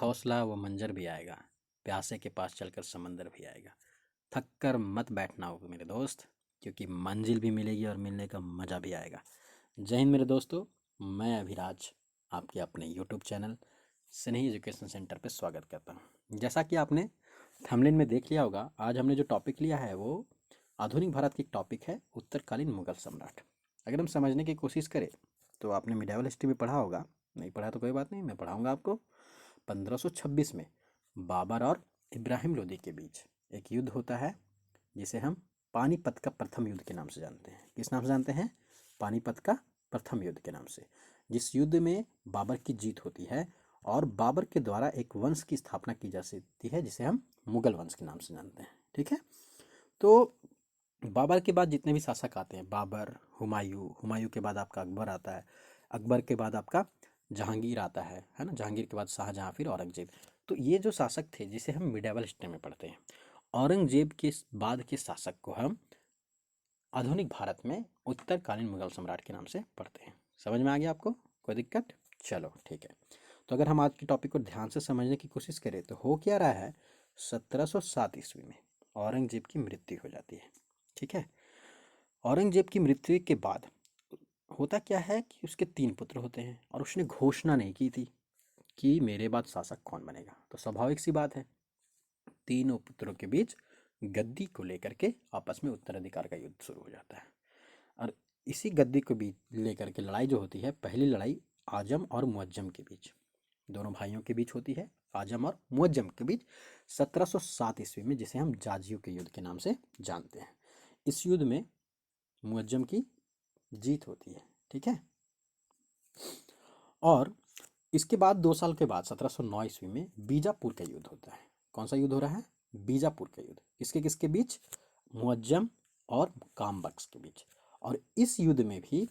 हौसला वो मंजर भी आएगा, प्यासे के पास चलकर समंदर भी आएगा। थक कर मत बैठना होगा मेरे दोस्त, क्योंकि मंजिल भी मिलेगी और मिलने का मज़ा भी आएगा। जय हिंद मेरे दोस्तों, मैं अभिराज आपके अपने यूट्यूब चैनल स्नेही एजुकेशन सेंटर पे स्वागत करता हूँ। जैसा कि आपने थंबनेल में देख लिया होगा, आज हमने जो टॉपिक लिया है वो आधुनिक भारत की टॉपिक है, उत्तरकालीन मुगल सम्राट। अगर हम समझने की कोशिश करें तो आपने मिडिवल हिस्ट्री में पढ़ा होगा, नहीं पढ़ा तो कोई बात नहीं, मैं पढ़ाऊँगा आपको। 1526 में बाबर और इब्राहिम लोदी के बीच एक युद्ध होता है, जिसे हम पानीपत का प्रथम युद्ध के नाम से जानते हैं। किस नाम से जानते हैं? पानीपत का प्रथम युद्ध के नाम से। जिस युद्ध में बाबर की जीत होती है और बाबर के द्वारा एक वंश की स्थापना की जा सकती है, जिसे हम मुगल वंश के नाम से जानते हैं। ठीक है, तो बाबर के बाद जितने भी शासक आते हैं, बाबर, हुमायूं के बाद आपका अकबर आता है, अकबर के बाद आपका जहांगीर आता है ना, जहांगीर के बाद शाहजहां, फिर औरंगजेब। तो ये जो शासक थे जिसे हम मिडिवल हिस्ट्री में पढ़ते हैं, औरंगजेब के बाद के शासक को हम आधुनिक भारत में उत्तरकालीन मुगल सम्राट के नाम से पढ़ते हैं। समझ में आ गया आपको? कोई दिक्कत? चलो ठीक है। तो अगर हम आज के टॉपिक को ध्यान से समझने की कोशिश करें तो हो क्या रहा है, 1707 ईस्वी में औरंगजेब की मृत्यु हो जाती है। ठीक है, औरंगजेब की मृत्यु के बाद होता क्या है कि उसके 3 पुत्र होते हैं और उसने घोषणा नहीं की थी कि मेरे बाद शासक कौन बनेगा। तो स्वाभाविक सी बात है, तीनों पुत्रों के बीच गद्दी को लेकर के आपस में उत्तराधिकार का युद्ध शुरू हो जाता है। और इसी गद्दी को बीच लेकर के लड़ाई जो होती है, पहली लड़ाई आजम और मुअज्जम के बीच, दोनों भाइयों के बीच होती है, आजम और मुअज्जम के बीच 1707 ईस्वी में, जिसे हम जाजियो के युद्ध के नाम से जानते हैं। इस युद्ध में मुअज्जम की जीत होती है। ठीक है, और इसके बाद 2 साल के बाद 1709 ईस्वी में बीजापुर का युद्ध होता है। कौन सा युद्ध हो रहा है? बीजापुर का युद्ध। किसके किसके बीच? मुअज्जम और कामबख्श के बीच। और इस युद्ध में भी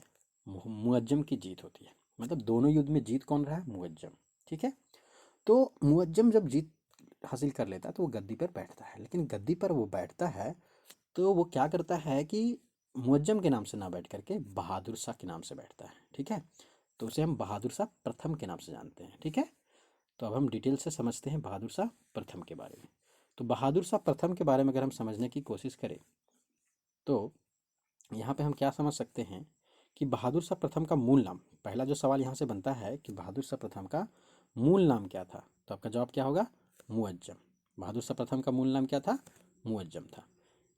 मुअज्जम की जीत होती है, मतलब दोनों युद्ध में जीत कौन रहा है? मुअज्जम। ठीक है, तो मुअज्जम जब जीत हासिल कर लेता है तो वो गद्दी पर बैठता है, लेकिन गद्दी पर वो बैठता है तो वो क्या करता है कि मुअज्जम के नाम से ना बैठ करके बहादुर शाह के नाम से बैठता है। ठीक है, तो उसे हम बहादुर शाह प्रथम के नाम से जानते हैं। ठीक है, तो अब हम डिटेल से समझते हैं बहादुर शाह प्रथम के बारे में। तो बहादुर शाह प्रथम के बारे में अगर हम समझने की कोशिश करें तो यहाँ पे हम क्या समझ सकते हैं कि बहादुर शाह प्रथम का मूल नाम, पहला जो सवाल यहाँ से बनता है कि बहादुर शाह प्रथम का मूल नाम क्या था, तो आपका जवाब क्या होगा? मुअज्जम। बहादुर शाह प्रथम का मूल नाम क्या था? मुअज्जम था।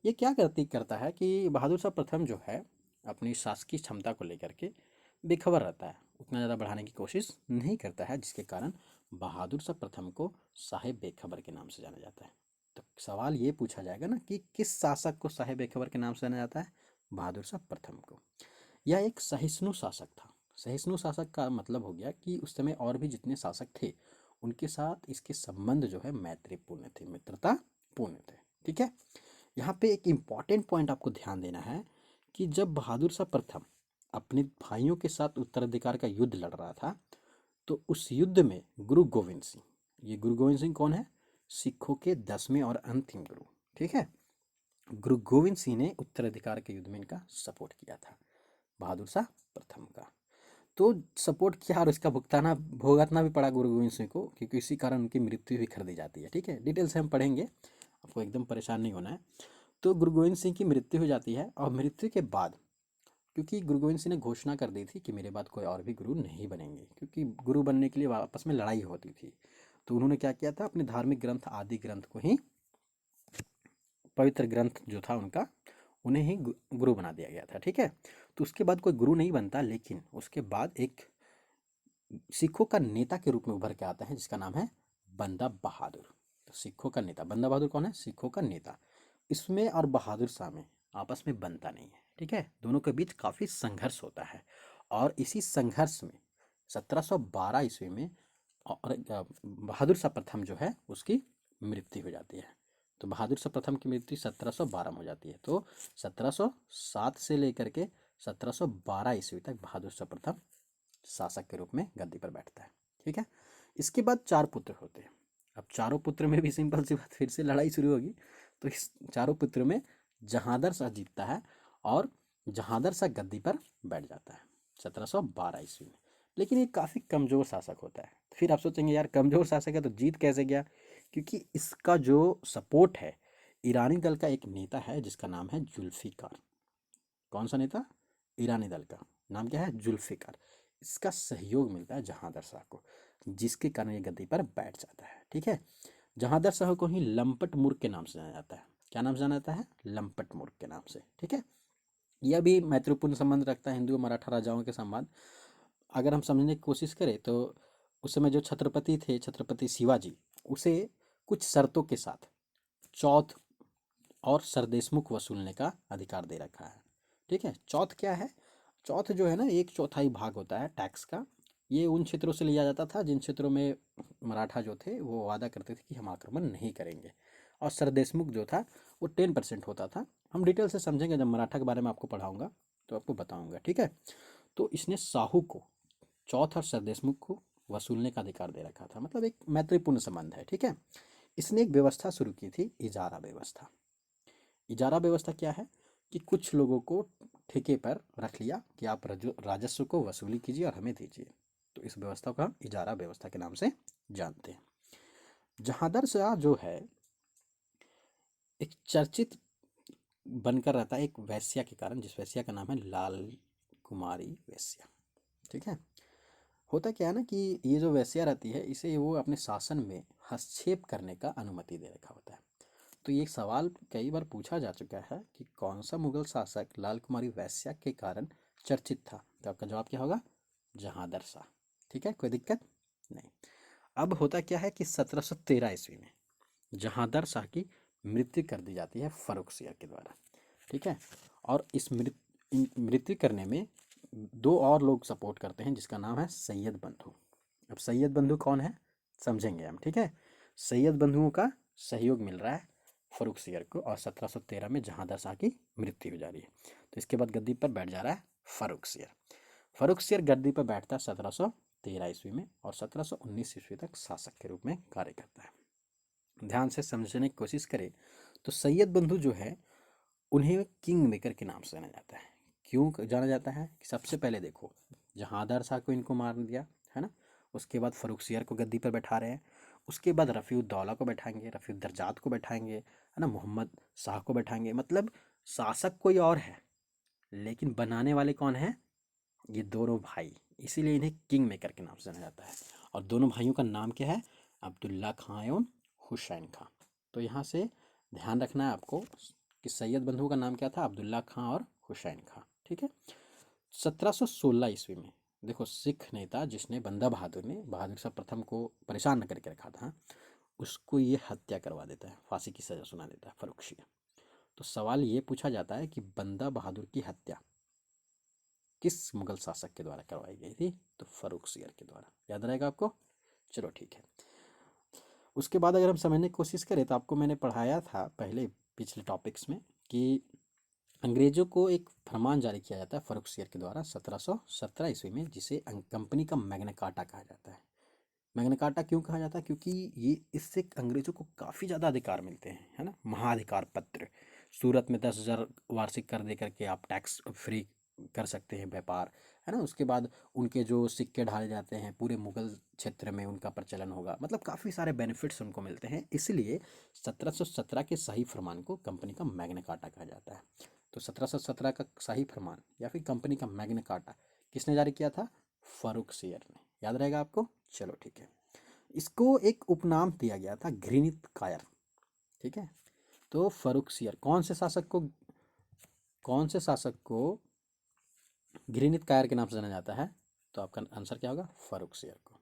ये क्या करता है कि बहादुर शाह प्रथम जो है अपनी शासकीय क्षमता को लेकर के बेखबर रहता है, उतना ज़्यादा बढ़ाने की कोशिश नहीं करता है, जिसके कारण बहादुर शाह प्रथम को साहेब बेखबर के नाम से जाना जाता है। तो सवाल ये पूछा जाएगा ना कि किस शासक को साहेब बेखबर के नाम से जाना जाता है? बहादुर शाह प्रथम को। यह एक सहिष्णु शासक था। सहिष्णु शासक का मतलब हो गया कि उस समय और भी जितने शासक थे उनके साथ इसके संबंध जो है मैत्रीपूर्ण थे, मित्रतापूर्ण थे। ठीक है, यहाँ पे एक इम्पॉर्टेंट पॉइंट आपको ध्यान देना है कि जब बहादुर शाह प्रथम अपने भाइयों के साथ उत्तराधिकार का युद्ध लड़ रहा था तो उस युद्ध में गुरु गोविंद सिंह, ये गुरु गोविंद सिंह कौन है? सिखों के 10वें और अंतिम गुरु। ठीक है, गुरु गोविंद सिंह ने उत्तराधिकार के युद्ध में इनका सपोर्ट किया था, बहादुर शाह प्रथम का। तो सपोर्ट किया और इसका भुगतना भी पड़ा गुरु गोविंद सिंह को, क्योंकि इसी कारण उनकी मृत्यु भी कर दी जाती है। ठीक है, डिटेल से हम पढ़ेंगे, आपको एकदम परेशान नहीं होना है। तो गुरु गोविंद सिंह की मृत्यु हो जाती है और मृत्यु के बाद, क्योंकि गुरु गोविंद सिंह ने घोषणा कर दी थी कि मेरे बाद कोई और भी गुरु नहीं बनेंगे, क्योंकि गुरु बनने के लिए आपस में लड़ाई होती थी, तो उन्होंने क्या किया था, अपने धार्मिक ग्रंथ आदि ग्रंथ को ही, पवित्र ग्रंथ जो था उनका, उन्हें ही गुरु बना दिया गया था। ठीक है, तो उसके बाद कोई गुरु नहीं बनता, लेकिन उसके बाद एक सिखों का नेता के रूप में उभर के आता है जिसका नाम है बंदा बहादुर। तो सिखों का नेता बंदा बहादुर कौन है? सिखों का नेता। इसमें और बहादुर शाह में आपस में बनता नहीं है। ठीक है, दोनों के बीच काफ़ी संघर्ष होता है और इसी संघर्ष में 1712 ईस्वी में और बहादुर शाह प्रथम जो है उसकी मृत्यु हो जाती है। तो बहादुर शाह प्रथम की मृत्यु 1712 में हो जाती है। तो 1707 से लेकर के 1712 ईस्वी तक बहादुर शाह प्रथम शासक के रूप में गद्दी पर बैठता है। ठीक है, इसके बाद 4 पुत्र होते हैं। अब चारों पुत्र में भी सिंपल सी बात, फिर से लड़ाई शुरू होगी। तो इस चारों पुत्र में जहांदर शाह जीतता है और जहांदर शाह गद्दी पर बैठ जाता है 1712 ईस्वी में। लेकिन ये काफ़ी कमज़ोर शासक होता है। फिर आप सोचेंगे यार कमज़ोर शासक है तो जीत कैसे गया, क्योंकि इसका जो सपोर्ट है, ईरानी दल का एक नेता है जिसका नाम है जुल्फ़िकार। कौन सा नेता? ईरानी दल का नाम क्या है? जुल्फ़िकार। इसका सहयोग मिलता है जहांदर शाह को, जिसके कारण ये गद्दी पर बैठ जाता है। ठीक है, जहांदर शाह को ही लंपट मूर्ख के नाम से जाना जाता है। क्या नाम से जाना जाता है? लंपट मूर्ख के नाम से। ठीक है, यह भी मैत्रीपूर्ण संबंध रखता है हिंदू और मराठा राजाओं के संवाद। अगर हम समझने की कोशिश करें तो उस समय जो छत्रपति थे, छत्रपति शिवाजी, उसे कुछ शर्तों के साथ चौथ और सरदेशमुख वसूलने का अधिकार दे रखा है। ठीक है, चौथ क्या है? चौथ जो है ना, 1/4 भाग होता है टैक्स का। ये उन क्षेत्रों से लिया जाता था जिन क्षेत्रों में मराठा जो थे वो वादा करते थे कि हम आक्रमण नहीं करेंगे। और सरदेशमुख जो था वो 10% होता था। हम डिटेल से समझेंगे जब मराठा के बारे में आपको पढ़ाऊंगा तो आपको बताऊंगा। ठीक है, तो इसने साहू को चौथ और सरदेशमुख को वसूलने का अधिकार दे रखा था, मतलब एक मैत्रीपूर्ण संबंध है। ठीक है, इसने एक व्यवस्था शुरू की थी, इजारा व्यवस्था। इजारा व्यवस्था क्या है कि कुछ लोगों को ठेके पर रख लिया कि आप राजस्व को वसूली कीजिए और हमें दीजिए। तो इस व्यवस्था को हम इजारा व्यवस्था के नाम से जानते हैं। जहांदर शाह जो है एक चर्चित बनकर रहता है एक वैश्या के कारण, जिस वैश्या का नाम है लाल कुमारी वैश्या। ठीक है, होता क्या है ना कि ये जो वैश्या रहती है इसे वो अपने शासन में हस्तक्षेप करने का अनुमति दे रखा होता है। तो ये सवाल कई बार पूछा जा चुका है कि कौन सा मुगल शासक लाल कुमारी वैश्या के कारण चर्चित था। तो आपका जवाब क्या होगा? जहांदर शाह। ठीक है, कोई दिक्कत नहीं। अब होता क्या है कि 1713 ईस्वी में जहांदर शाह की मृत्यु कर दी जाती है फर्रुखसियर के द्वारा। ठीक है, और इस मृत्यु करने में दो और लोग सपोर्ट करते हैं जिसका नाम है सैयद बंधु। अब सैयद बंधु कौन है समझेंगे हम। ठीक है, सैयद बंधुओं का सहयोग मिल रहा है फर्रुखसियर को और 1713 में जहांदर शाह की मृत्यु हो जा रही है। तो इसके बाद गद्दी पर बैठ जा रहा है फर्रुखसियर। फर्रुखसियर गद्दी पर बैठता है 1713 ईस्वी में और 1719 ईस्वी तक शासक के रूप में कार्य करता है। ध्यान से समझने की कोशिश करें तो सैयद बंधु जो है उन्हें किंग मेकर के नाम से जाना जाता है। क्यों जाना जाता है कि सबसे पहले देखो, जहांदर शाह को इनको मार दिया है ना, उसके बाद फर्रुखसियर को गद्दी पर बैठा रहे हैं, उसके बाद रफ़ीउद्दौला को बैठाएंगे, रफ़ीउद्दर्जात को बैठाएंगे, है ना, मोहम्मद शाह को बैठाएंगे। मतलब शासक कोई और है लेकिन बनाने वाले कौन है? ये दोनों भाई। इसीलिए इन्हें किंग मेकर के नाम से जाना जाता है। और दोनों भाइयों का नाम क्या है? अब्दुल्ला खां एवं हुसैन खां। तो यहाँ से ध्यान रखना है आपको कि सैयद बंधु का नाम क्या था? अब्दुल्ला खां और हुसैन खां। ठीक है, 1716 ईस्वी में देखो, सिख नेता जिसने बंदा बहादुर ने बहादुर शाह प्रथम को परेशान न करके रखा था, उसको ये हत्या करवा देता है, फांसी की सजा सुना देता है फर्रुखसियर। तो सवाल ये पूछा जाता है कि बंदा बहादुर की हत्या किस मुगल शासक के द्वारा करवाई गई थी? तो फर्रुखसियर के द्वारा। याद रहेगा आपको? चलो ठीक है। उसके बाद अगर हम समझने की कोशिश करें तो आपको मैंने पढ़ाया था पहले पिछले टॉपिक्स में कि अंग्रेजों को एक फरमान जारी किया जाता है फर्रुखसियर के द्वारा 1717 ईस्वी में, जिसे कंपनी का मैग्ना कार्टा कहा जाता है। मैग्ना कार्टा क्यों कहा जाता है? क्योंकि ये इससे अंग्रेजों को काफ़ी ज़्यादा अधिकार मिलते हैं, है ना। महाधिकार पत्र, सूरत में 10,000 वार्षिक कर दे करके आप टैक्स फ्री कर सकते हैं व्यापार, है ना। उसके बाद उनके जो सिक्के ढाले जाते हैं पूरे मुगल क्षेत्र में उनका प्रचलन होगा, मतलब काफ़ी सारे बेनिफिट्स उनको मिलते हैं। इसलिए 1717 के शाही फरमान को कंपनी का मैग्ना कार्टा कहा जाता है। तो 1717 का शाही फरमान या फिर कंपनी का मैग्ना कार्टा किसने जारी किया था? फर्रुखसियर ने। याद रहेगा आपको? चलो ठीक है। इसको एक उपनाम दिया गया था घृणित कायर। ठीक है, तो फर्रुखसियर कौन से शासक को घृणित कायर के नाम से जाना जाता है? तो आपका आंसर क्या होगा? फर्रुखसियर को।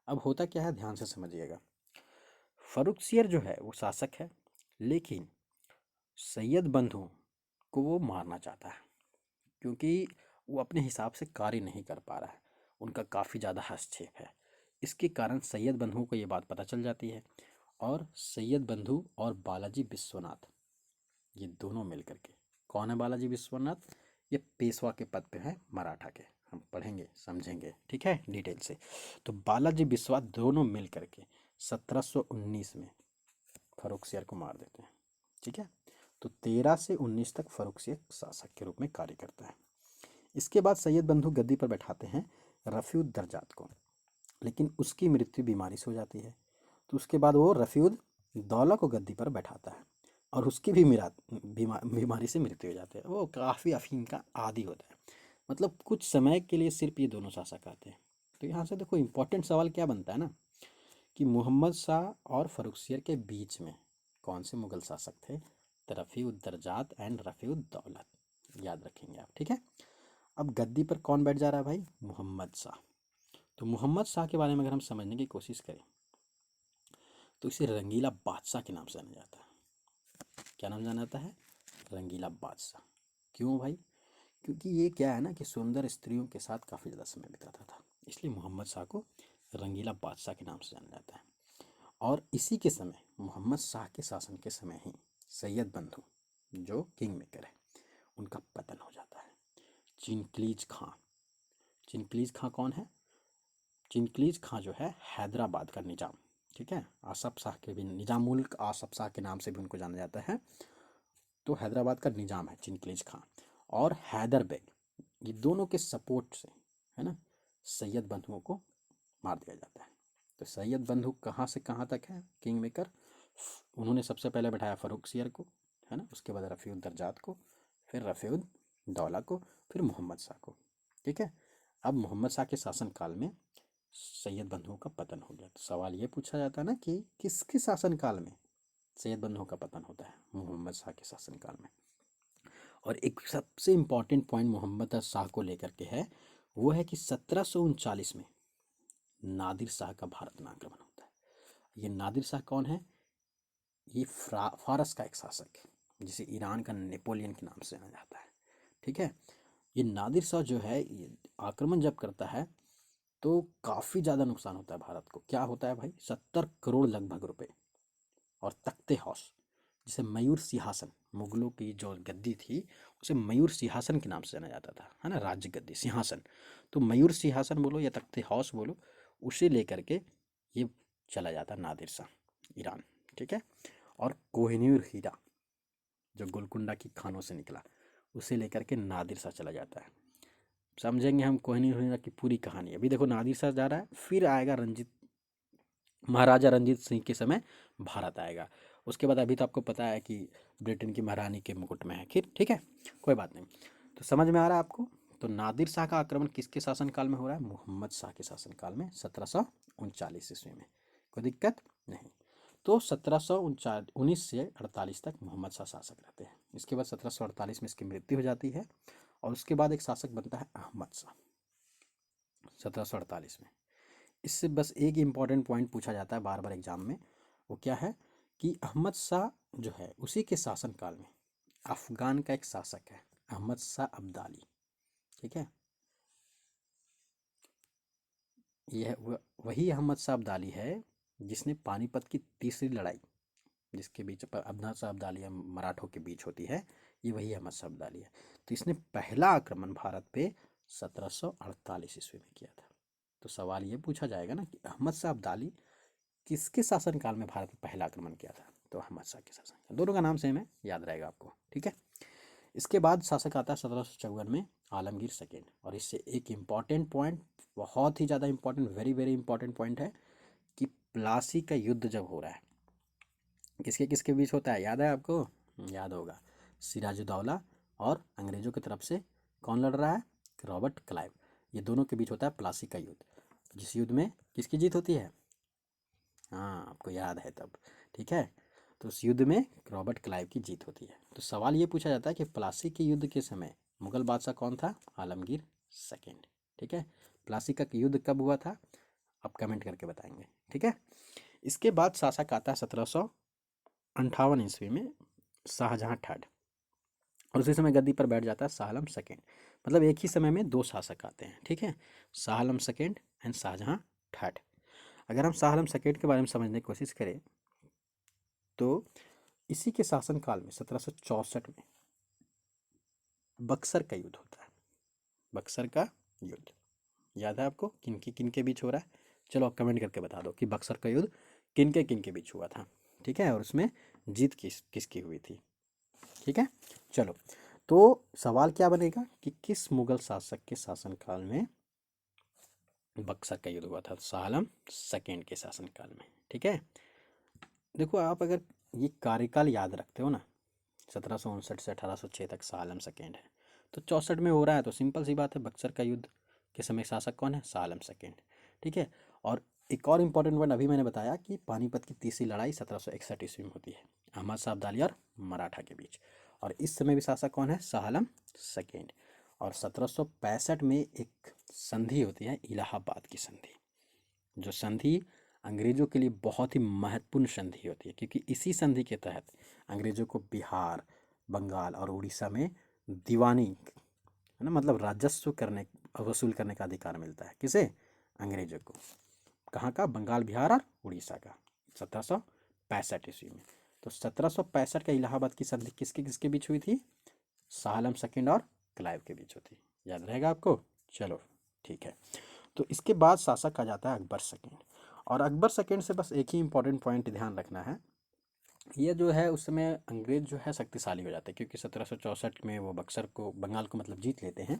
अब होता क्या है, ध्यान से समझिएगा। फर्रुखसियर जो है वो शासक है, लेकिन सैयद बंधु को वो मारना चाहता है क्योंकि वो अपने हिसाब से कार्य नहीं कर पा रहा है, उनका काफ़ी ज़्यादा हस्तक्षेप है। इसके कारण सैयद बंधु को ये बात पता चल जाती है और सैयद बंधु और बालाजी विश्वनाथ ये दोनों मिल करके, कौन है बालाजी विश्वनाथ? ये पेशवा के पद पे है मराठा के, हम पढ़ेंगे समझेंगे, ठीक है, डिटेल से। तो बालाजी विश्वनाथ दोनों मिल करके 1719 में फर्रुखसियर को मार देते हैं। ठीक है, तो 13 से 19 तक फर्रुखसियर शासक के रूप में कार्य करता है। इसके बाद सैयद बंधु गद्दी पर बैठाते हैं रफ़ीउद दरजात को, लेकिन उसकी मृत्यु बीमारी से हो जाती है। तो उसके बाद वो रफ़ीउद दौला को गद्दी पर बैठाता है और उसकी भी बीमारी से मृत्यु हो जाती है। वो काफ़ी अफीम का आदी होता है। मतलब कुछ समय के लिए सिर्फ ये दोनों शासक आते हैं। तो यहाँ से देखो इम्पोर्टेंट सवाल क्या बनता है ना, कि मोहम्मद शाह और फ़र्रुखसियर के बीच में कौन से मुग़ल शासक थे? तो रफ़ीउद दरजात एंड रफ़ीउद दौलत, याद रखेंगे आप, ठीक है। अब गद्दी पर कौन बैठ जा रहा है भाई? मोहम्मद शाह। तो मोहम्मद शाह के बारे में अगर हम समझने की कोशिश करें तो इसे रंगीला बादशाह के नाम से जाना जाता है। क्या नाम जाना जाता है? रंगीला बादशाह। क्यों भाई? क्योंकि ये क्या है ना कि सुंदर स्त्रियों के साथ काफ़ी ज़्यादा समय बिताता था, इसलिए मोहम्मद शाह को रंगीला बादशाह के नाम से जाना जाता है। और इसी के समय, मोहम्मद शाह के शासन के समय ही सैयद बंधु जो किंग मेकर है उनका पतन हो जाता है। चिनक्लीज खां। चिनक्लीज खां कौन है? चिनक्लीज खां जो है हैदराबाद का निजाम, ठीक है। आसफ शाह के भी निजाम मुल्क आसफ शाह के नाम से भी उनको जाना जाता है। तो हैदराबाद का निजाम है चिनक्लीज खां और हैदर बेग, ये दोनों के सपोर्ट से, है ना, सैयद बंधुओं को मार दिया जाता है। तो सैयद बंधु कहाँ से कहाँ तक है किंग मेकर? उन्होंने सबसे पहले बैठाया फ़र्रुखसियर को, है ना, उसके बाद रफ़ीउद दरजात को, फिर रफ़ीउद दौला को, फिर मोहम्मद शाह को, ठीक है। अब मोहम्मद शाह के शासनकाल में सैयद बंधुओं का पतन हो गया। तो सवाल ये पूछा जाता है ना कि किसके शासनकाल में सैयद बंधुओं का पतन होता है? मोहम्मद शाह के शासनकाल में। और एक सबसे इम्पॉर्टेंट पॉइंट मोहम्मद शाह को लेकर के है, वो है कि 1739 में नादिर शाह का भारत में आक्रमण होता है। ये नादिर शाह कौन है? ये फारस का एक शासक है जिसे ईरान का नेपोलियन के नाम से जाना जाता है, ठीक है। ये नादिर शाह जो है ये आक्रमण जब करता है तो काफ़ी ज़्यादा नुकसान होता है भारत को। क्या होता है भाई? 70 करोड़ लगभग रुपए और तख्ते हौस, जिसे मयूर सिंहासन, मुगलों की जो गद्दी थी उसे मयूर सिंहासन के नाम से जाना जाता था, है ना, राज्य गद्दी सिंहासन। तो मयूर सिंहासन बोलो या तख्ते हौस बोलो, उसे लेकर के ये चला जाता नादिर शाह ईरान, ठीक है। और कोहिनूर हीरा जो गोलकुंडा की खानों से निकला, उसे लेकर के नादिर शाह चला जाता है। समझेंगे हम कोहिनूर हीरा की पूरी कहानी। अभी देखो नादिर शाह जा रहा है, फिर आएगा महाराजा रंजीत सिंह के समय भारत आएगा। उसके बाद अभी तो आपको पता है कि ब्रिटेन की महारानी के मुकुट में है, खैर ठीक है, कोई बात नहीं। तो समझ में आ रहा है आपको? तो नादिर शाह का आक्रमण किसके शासनकाल में हो रहा है? मोहम्मद शाह के शासनकाल में 1739 ईस्वी में। कोई दिक्कत नहीं। तो 1719 से 48 तक मोहम्मद शाह शासक रहते हैं। इसके बाद 1748 में इसकी मृत्यु हो जाती है और उसके बाद एक शासक बनता है अहमद शाह 1748 में। इससे बस एक इम्पॉर्टेंट पॉइंट पूछा जाता है बार बार एग्जाम में, वो क्या है कि अहमद शाह जो है उसी के शासनकाल में अफगान का एक शासक है अहमद शाह अब्दाली, ठीक है। यह वही अहमद शाह अब्दाली है जिसने पानीपत की तीसरी लड़ाई, जिसके बीच अहमद शाह अब्दाली और मराठों के बीच होती है, ये वही अहमद शाह अब्दाली है। तो इसने पहला आक्रमण भारत पे 1748 ईस्वी में किया था। तो सवाल ये पूछा जाएगा ना कि अहमद शाह अब्दाली किसके शासनकाल में भारत में पहला आक्रमण किया था? तो अहमद शाह के शासनकाल। दोनों का नाम सेम है, याद रहेगा आपको, ठीक है। इसके बाद शासक आता है 1754 में आलमगीर सेकेंड। और इससे एक इम्पॉर्टेंट पॉइंट, बहुत ही ज़्यादा important, very very important point है कि प्लासी का युद्ध जब हो रहा है, किसके किसके बीच होता है? याद है आपको? याद होगा। सिराजुद्दौला और अंग्रेज़ों की तरफ से कौन लड़ रहा है? Robert Clive. ये दोनों के बीच होता है प्लासी का युद्ध, जिस युद्ध में किसकी जीत होती है? हाँ, आपको याद है तब, ठीक है। तो उस युद्ध में रॉबर्ट क्लाइव की जीत होती है। तो सवाल ये पूछा जाता है कि प्लासी के युद्ध के समय मुगल बादशाह कौन था? आलमगीर सेकेंड, ठीक है। प्लासी का युद्ध कब हुआ था? आप कमेंट करके बताएंगे, ठीक है। इसके बाद शासक आता है 1758 ईस्वी में शाहजहाँ थर्ड, और उसी समय गद्दी पर बैठ जाता है शाह आलम सेकेंड। मतलब एक ही समय में दो शासक आते हैं, ठीक है, Shah Alam second and Shahjahan third. अगर हम शाह आलम सेकेंड के बारे में समझने की कोशिश करें तो इसी के शासनकाल में 1764 में बक्सर का युद्ध होता है। बक्सर का युद्ध याद है आपको? किन के बीच हो रहा है? चलो आप कमेंट करके बता दो कि बक्सर का युद्ध किन के बीच हुआ था, ठीक है, और उसमें जीत किसकी हुई थी, ठीक है। चलो, तो सवाल क्या बनेगा कि किस मुगल शासक के शासनकाल में बक्सर का युद्ध हुआ था शाह आलम सेकेंड के शासनकाल में। ठीक है, देखो आप अगर ये कार्यकाल याद रखते हो ना, 1759 से 1806 तक शाह आलम सेकेंड है, तो 64 में हो रहा है, तो सिंपल सी बात है बक्सर का युद्ध के समय शासक कौन है, शाह आलम सेकेंड। ठीक है, और एक और इम्पॉर्टेंट पॉइंट अभी मैंने बताया कि पानीपत की तीसरी लड़ाई 1761 ईस्वी में होती है अहमद शाह अब्दाली और मराठा के बीच, और इस समय भी शासक कौन है, शाह आलम सेकेंड। और 1765 में एक संधि होती है, इलाहाबाद की संधि, जो संधि अंग्रेज़ों के लिए बहुत ही महत्वपूर्ण संधि होती है, क्योंकि इसी संधि के तहत अंग्रेज़ों को बिहार, बंगाल और उड़ीसा में दीवानी है ना, मतलब राजस्व करने वसूल करने का अधिकार मिलता है। किसे, अंग्रेज़ों को। कहाँ का, बंगाल, बिहार और उड़ीसा का, 1765 ईस्वी में। तो 1765 का इलाहाबाद की संधि किसके किसके बीच हुई थी, शाह आलम सेकेंड और क्लाइव के बीच होती, याद रहेगा आपको। चलो ठीक है, तो इसके बाद शासक आ जाता है अकबर सेकेंड, और अकबर सेकेंड से बस एक ही इंपॉर्टेंट पॉइंट ध्यान रखना है, ये जो है उस समय अंग्रेज जो है शक्तिशाली हो जाते हैं, क्योंकि 1764 में वो बक्सर को, बंगाल को मतलब जीत लेते हैं,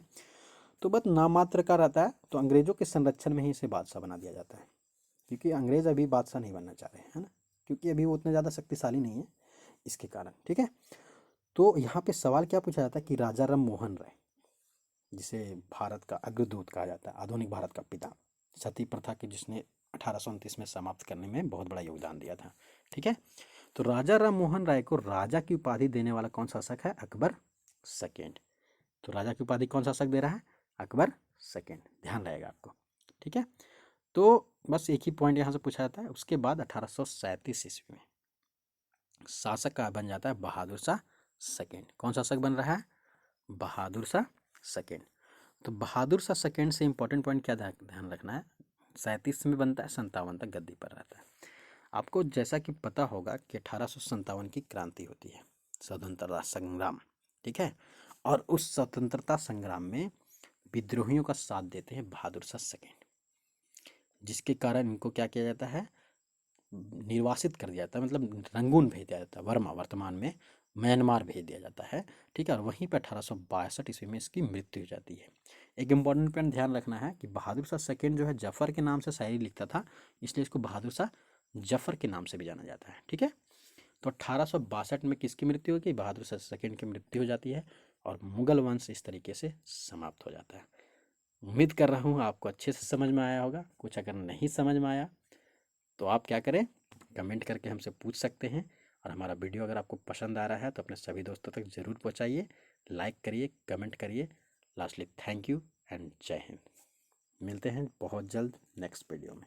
तो बस नामात्र का रहता है, तो अंग्रेज़ों के संरक्षण में ही इसे बादशाह बना दिया जाता है, क्योंकि अंग्रेज़ अभी बादशाह नहीं बनना चाह रहे हैं, है ना, क्योंकि अभी वो उतने ज़्यादा शक्तिशाली नहीं है इसके कारण। ठीक है, तो यहाँ पे सवाल क्या पूछा जाता है कि राजा राम मोहन राय, जिसे भारत का अग्रदूत कहा जाता है, आधुनिक भारत का पिता, सती प्रथा की जिसने 1829 में समाप्त करने में बहुत बड़ा योगदान दिया था। ठीक है, तो राजा राम मोहन राय को राजा की उपाधि देने वाला कौन शासक है, अकबर सेकेंड। तो राजा की उपाधि कौन शासक दे रहा है, अकबर सेकेंड, ध्यान रहेगा आपको। ठीक है, तो बस एक ही पॉइंट यहाँ से पूछा जाता है। उसके बाद 1837 ईस्वी में शासक का बन जाता है बहादुर शाह सेकेंड। कौन शासक बन रहा है, बहादुर शाह सेकेंड। तो बहादुर शाह सेकेंड से इंपॉर्टेंट पॉइंट क्या ध्यान रखना है, 37 में बनता है, 57 तक गद्दी पर रहता है। आपको जैसा कि पता होगा कि 1857 की क्रांति होती है, स्वतंत्रता संग्राम। ठीक है, और उस स्वतंत्रता संग्राम में विद्रोहियों का साथ देते हैं बहादुर शाह सेकेंड, जिसके कारण इनको क्या किया जाता है, निर्वासित कर दिया जाता है, मतलब रंगून भेज दिया जाता है, वर्मा वर्तमान में म्यांमार भेज दिया जाता है। ठीक है, और वहीं पर 1862 ईस्वी में इसकी मृत्यु हो जाती है। एक इम्पॉर्टेंट पॉइंट ध्यान रखना है कि बहादुर शाह सेकेंड जो है जफ़र के नाम से शायरी लिखता था, इसलिए इसको बहादुर शाह जफ़र के नाम से भी जाना जाता है। ठीक है, तो 1862 में किसकी मृत्यु होगी, बहादुर शाह सेकेंड की मृत्यु हो जाती है, और मुगल वंश इस तरीके से समाप्त हो जाता है। उम्मीद कर रहा हूँ आपको अच्छे से समझ में आया होगा। कुछ अगर नहीं समझ में आया तो आप क्या करें, कमेंट करके हमसे पूछ सकते हैं, और हमारा वीडियो अगर आपको पसंद आ रहा है तो अपने सभी दोस्तों तक ज़रूर पहुंचाइए, लाइक करिए, कमेंट करिए। लास्टली थैंक यू एंड जय हिंद। मिलते हैं बहुत जल्द नेक्स्ट वीडियो में।